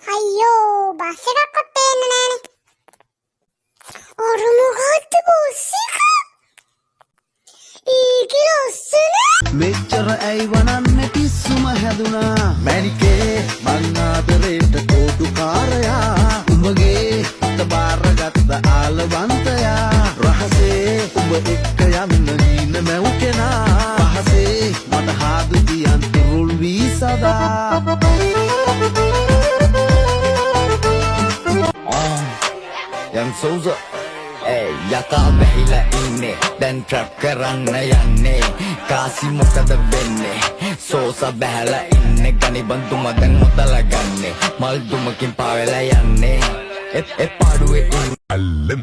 අයියෝ බස් එකක්වත් පේන්නේ නැහනේ. අර මොකක්ද බස් එක? ඒකේ ලස්සන. මෙච්චර ඇයි වනන්නේ පිස්සුම හැදුනා මැනිකේ මං ආදරේට කෝඩුකාරයා උඹගේ අත බාරගත්ත ආලවන්තයා රහසේ උඹ එක්ක යන්න හීන මැව් කෙනා පහසේ මට හාදු දියන් තුරුල් වී සදා Young Souza Hey, යකා බැහිලා ඉන්නේ දැන් ට්‍රැප් කරන්න යන්නේ කාසි මොකද වෙන්නේ සෝසා බැහැලා ඉන්නේ ගනිබන් දුම දැන් මොතල ගන්නේ මල් දුමකින් පාවෙලා යන්නේ ඒ පාඩුවේ අල්ලම්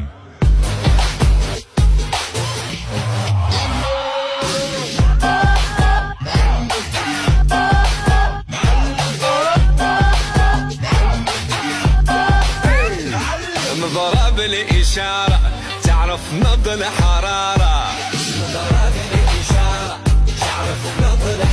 ضرب الإشارة تعرف نبض الحرارة ضرب الإشارة تعرف نبض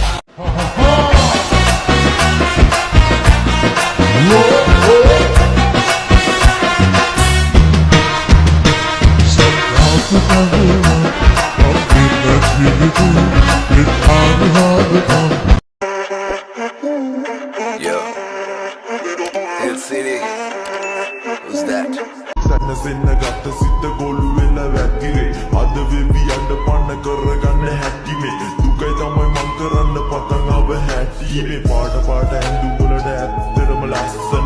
Yo, Hill City, who's that? සැනසෙන්න ගත්ත සිත ගොළු වෙලා වැතිරේ අද වෙවි යන්න පන්න කරගන්න හැටිනේ දුකයි තමයි මං කරන්න පතන් ආව හැටිනේ පාට පාට ඇඳුම් වලට ඇත්තටම ලස්සන